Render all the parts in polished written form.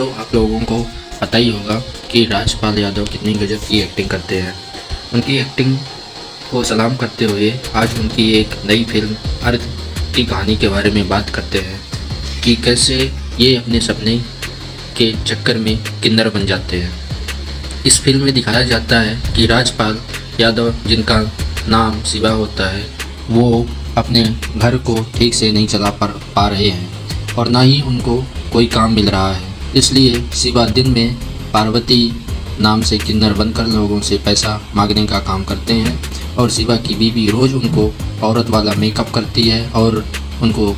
आप लोगों को पता ही होगा कि राजपाल यादव कितनी गजब की एक्टिंग करते हैं। उनकी एक्टिंग को सलाम करते हुए आज उनकी एक नई फिल्म अर्थ की कहानी के बारे में बात करते हैं कि कैसे ये अपने सपने के चक्कर में किन्नर बन जाते हैं। इस फिल्म में दिखाया जाता है कि राजपाल यादव, जिनका नाम शिवा होता है, वो अपने घर को ठीक से नहीं चला पा रहे हैं और ना ही उनको कोई काम मिल रहा है। इसलिए शिवा दिन में पार्वती नाम से किन्नर बनकर लोगों से पैसा मांगने का काम करते हैं और शिवा की बीवी रोज़ उनको औरत वाला मेकअप करती है और उनको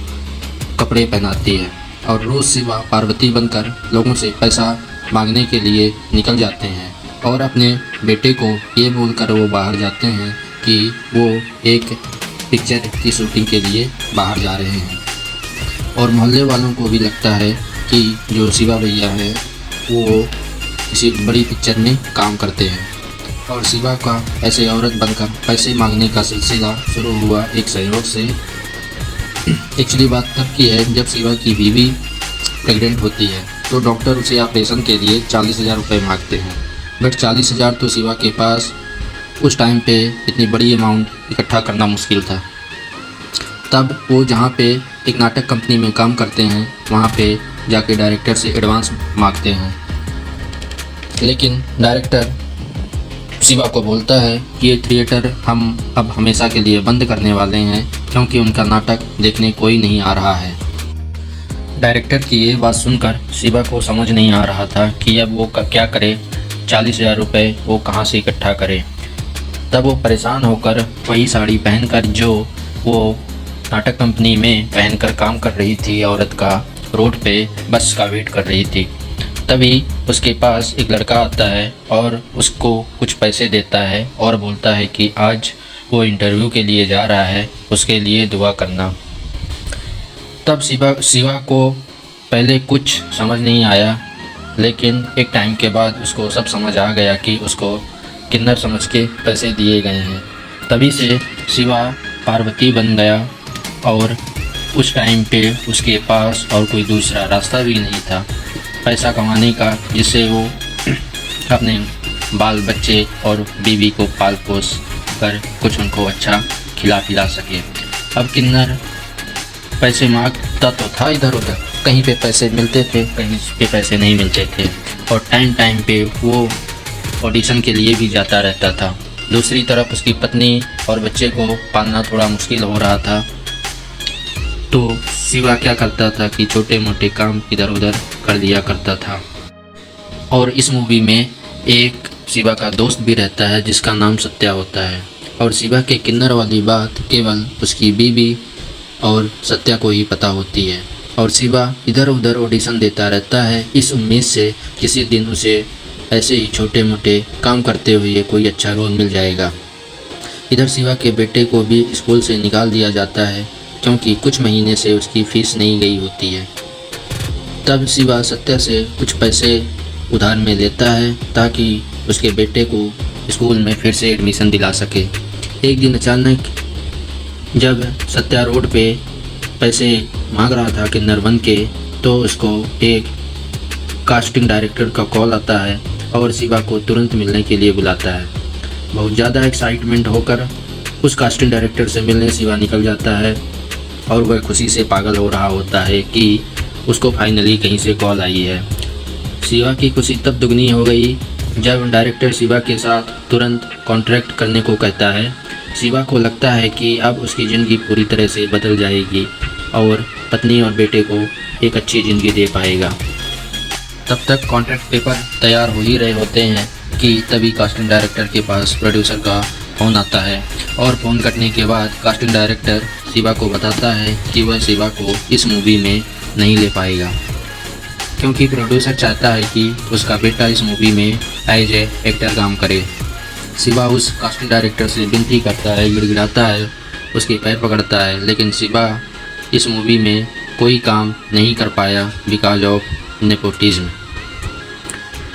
कपड़े पहनाती है और रोज़ शिवा पार्वती बनकर लोगों से पैसा मांगने के लिए निकल जाते हैं और अपने बेटे को ये बोलकर वो बाहर जाते हैं कि वो एक पिक्चर की शूटिंग के लिए बाहर जा रहे हैं और मोहल्ले वालों को भी लगता है कि जो शिवा भैया है वो किसी बड़ी पिक्चर में काम करते हैं और शिवा का ऐसे औरत बनकर पैसे मांगने का सिलसिला शुरू हुआ एक सहयोग से। एक्चुअली बात तब की है जब शिवा की बीवी प्रेग्नेंट होती है तो डॉक्टर उसे ऑपरेशन के लिए 40,000 रुपये मांगते हैं, बट 40,000 तो शिवा के पास उस टाइम पे इतनी बड़ी अमाउंट इकट्ठा करना मुश्किल था। तब वो जहाँ पे एक नाटक कंपनी में काम करते हैं वहाँ पे जाके डायरेक्टर से एडवांस मांगते हैं, लेकिन डायरेक्टर शिवा को बोलता है कि ये थिएटर हम अब हमेशा के लिए बंद करने वाले हैं क्योंकि उनका नाटक देखने कोई नहीं आ रहा है। डायरेक्टर की ये बात सुनकर शिवा को समझ नहीं आ रहा था कि अब वो क्या करे, 40,000 रुपये वो कहाँ से इकट्ठा करे। तब वो परेशान होकर वही साड़ी पहनकर जो वो नाटक कंपनी में पहनकर काम कर रही थी औरत का, रोड पे बस का वेट कर रही थी। तभी उसके पास एक लड़का आता है और उसको कुछ पैसे देता है और बोलता है कि आज वो इंटरव्यू के लिए जा रहा है, उसके लिए दुआ करना। तब शिवा को पहले कुछ समझ नहीं आया, लेकिन एक टाइम के बाद उसको सब समझ आ गया कि उसको किन्नर समझ के पैसे दिए गए हैं। तभी से शिवा पार्वती बन गया और उस टाइम पे उसके पास और कोई दूसरा रास्ता भी नहीं था पैसा कमाने का, जिससे वो अपने बाल बच्चे और बीवी को पाल पोस कर कुछ उनको अच्छा खिला पिला सके। अब किन्नर पैसे मांगता तो था इधर उधर, कहीं पे पैसे मिलते थे, कहीं पे पैसे नहीं मिलते थे और टाइम पे वो ऑडिशन के लिए भी जाता रहता था। दूसरी तरफ उसकी पत्नी और बच्चे को पालना थोड़ा मुश्किल हो रहा था, तो शिवा क्या करता था कि छोटे मोटे काम इधर उधर कर दिया करता था। और इस मूवी में एक शिवा का दोस्त भी रहता है जिसका नाम सत्या होता है और शिवा के किन्नर वाली बात केवल उसकी बीवी और सत्या को ही पता होती है और शिवा इधर उधर ऑडिशन देता रहता है इस उम्मीद से किसी दिन उसे ऐसे ही छोटे मोटे काम करते हुए कोई अच्छा रोल मिल जाएगा। इधर शिवा के बेटे को भी स्कूल से निकाल दिया जाता है क्योंकि कुछ महीने से उसकी फ़ीस नहीं गई होती है। तब शिवा सत्या से कुछ पैसे उधार में लेता है ताकि उसके बेटे को स्कूल में फिर से एडमिशन दिला सके। एक दिन अचानक जब सत्या रोड पे पैसे मांग रहा था किन्नर बन के, तो उसको एक कास्टिंग डायरेक्टर का कॉल आता है और शिवा को तुरंत मिलने के लिए बुलाता है। बहुत ज़्यादा एक्साइटमेंट होकर उस कास्टिंग डायरेक्टर से मिलने शिवा निकल जाता है और वह खुशी से पागल हो रहा होता है कि उसको फाइनली कहीं से कॉल आई है। शिवा की खुशी तब दुगनी हो गई जब डायरेक्टर शिवा के साथ तुरंत कॉन्ट्रैक्ट करने को कहता है। शिवा को लगता है कि अब उसकी ज़िंदगी पूरी तरह से बदल जाएगी और पत्नी और बेटे को एक अच्छी ज़िंदगी दे पाएगा। तब तक कॉन्ट्रैक्ट पेपर तैयार हो ही रहे होते हैं कि तभी कास्टिंग डायरेक्टर के पास प्रोड्यूसर का फ़ोन आता है और फ़ोन करने के बाद कास्टिंग डायरेक्टर शिवा को बताता है कि वह शिवा को इस मूवी में नहीं ले पाएगा क्योंकि प्रोड्यूसर चाहता है कि उसका बेटा इस मूवी में एज ए एक्टर काम करे। शिवा उस कास्टिंग डायरेक्टर से विनती करता है, गिड़गिड़ाता है, उसके पैर पकड़ता है, लेकिन शिवा इस मूवी में कोई काम नहीं कर पाया बिकॉज ऑफ नेपोटिज्म।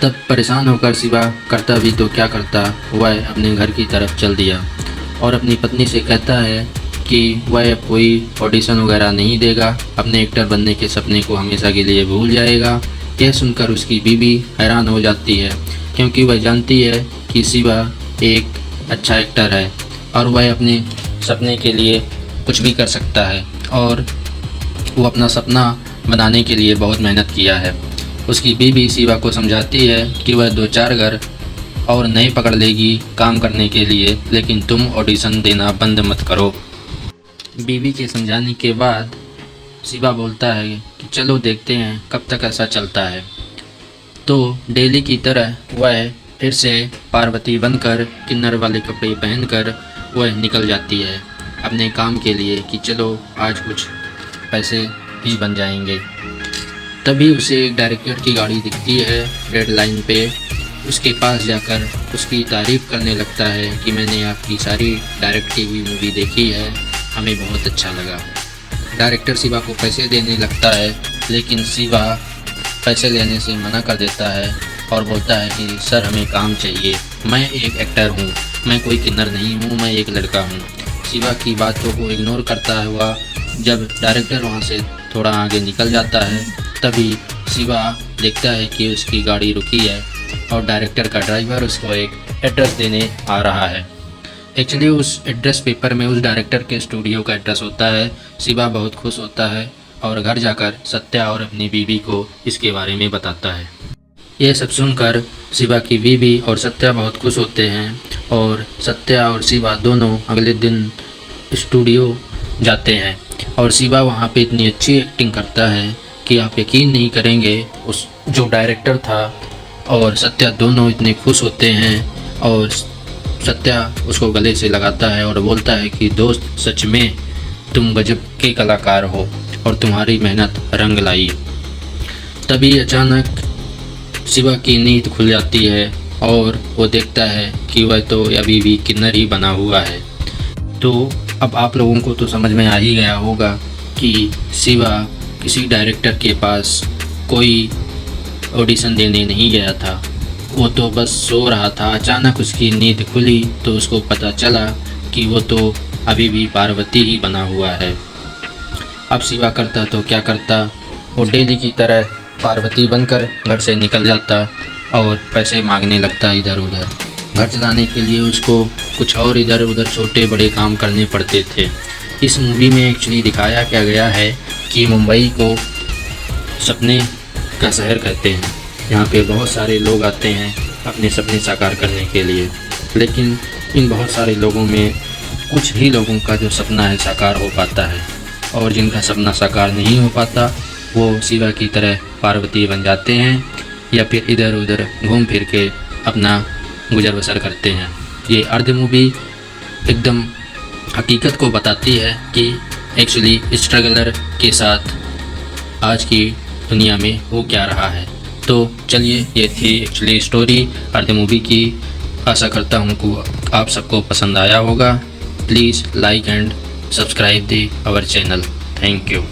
तब परेशान होकर शिवा करता भी तो क्या करता, वह अपने घर की तरफ चल दिया और अपनी पत्नी से कहता है कि वह अब कोई ऑडिशन वगैरह नहीं देगा, अपने एक्टर बनने के सपने को हमेशा के लिए भूल जाएगा यह सुनकर उसकी बीवी हैरान हो जाती है, क्योंकि वह जानती है कि शिवा एक अच्छा एक्टर है और वह अपने सपने के लिए कुछ भी कर सकता है, और वो अपना सपना बनाने के लिए बहुत मेहनत किया है। उसकी बीवी शिवा को समझाती है कि वह 2-4 घर और नए पकड़ लेगी काम करने के लिए, लेकिन तुम ऑडिशन देना बंद मत करो। बीवी के समझाने के बाद शिवा बोलता है कि चलो देखते हैं कब तक ऐसा चलता है। तो डेली की तरह वह फिर से पार्वती बनकर किन्नर वाले कपड़े पहनकर वह निकल जाती है अपने काम के लिए कि चलो आज कुछ पैसे भी बन जाएंगे। तभी उसे एक डायरेक्टर की गाड़ी दिखती है रेड लाइन पे। उसके पास जाकर उसकी तारीफ़ करने लगता है कि मैंने आपकी सारी डायरेक्ट की हुई मूवी देखी है, हमें बहुत अच्छा लगा। डायरेक्टर शिवा को पैसे देने लगता है, लेकिन शिवा पैसे लेने से मना कर देता है और बोलता है कि सर हमें काम चाहिए, मैं एक एक्टर हूँ, मैं कोई किन्नर नहीं हूँ, मैं एक लड़का हूँ। शिवा की बातों को इग्नोर करता हुआ जब डायरेक्टर वहाँ से थोड़ा आगे निकल जाता है, तभी शिवा देखता है कि उसकी गाड़ी रुकी है और डायरेक्टर का ड्राइवर उसको एक एड्रेस देने आ रहा है। एक्चुअली उस एड्रेस पेपर में उस डायरेक्टर के स्टूडियो का एड्रेस होता है। शिवा बहुत खुश होता है और घर जाकर सत्या और अपनी बीवी को इसके बारे में बताता है। यह सब सुनकर शिवा की बीवी और सत्या बहुत खुश होते हैं और सत्या और शिवा दोनों अगले दिन स्टूडियो जाते हैं और शिवा वहाँ पे इतनी अच्छी एक्टिंग करता है कि आप यकीन नहीं करेंगे। उस जो डायरेक्टर था और सत्या दोनों इतने खुश होते हैं और सत्या उसको गले से लगाता है और बोलता है कि दोस्त सच में तुम गजब के कलाकार हो और तुम्हारी मेहनत रंग लाई। तभी अचानक शिवा की नींद खुल जाती है और वो देखता है कि वह तो अभी भी किन्नर ही बना हुआ है। तो अब आप लोगों को तो समझ में आ ही गया होगा कि शिवा किसी डायरेक्टर के पास कोई ऑडिशन देने नहीं गया था, वो तो बस सो रहा था। अचानक उसकी नींद खुली तो उसको पता चला कि वो तो अभी भी पार्वती ही बना हुआ है। अब शिवा करता तो क्या करता, वो डेली की तरह पार्वती बनकर घर से निकल जाता और पैसे मांगने लगता इधर उधर। घर चलाने के लिए उसको कुछ और इधर उधर छोटे बड़े काम करने पड़ते थे। इस मूवी में एक्चुअली दिखाया क्या गया है कि मुंबई को सपने का शहर कहते हैं। यहाँ पे बहुत सारे लोग आते हैं अपने सपने साकार करने के लिए, लेकिन इन बहुत सारे लोगों में कुछ ही लोगों का जो सपना है साकार हो पाता है, और जिनका सपना साकार नहीं हो पाता वो शिवा की तरह पार्वती बन जाते हैं या फिर इधर उधर घूम फिर के अपना गुजर बसर करते हैं। ये अर्ध मूवी एकदम हकीकत को बताती है कि एक्चुअली स्ट्रगलर के साथ आज की दुनिया में हो क्या रहा है। तो चलिए, ये थी एक्चुअली स्टोरी अर्ध मूवी की। आशा करता हूँ कि आप सबको पसंद आया होगा। Please like and subscribe the our channel. Thank you.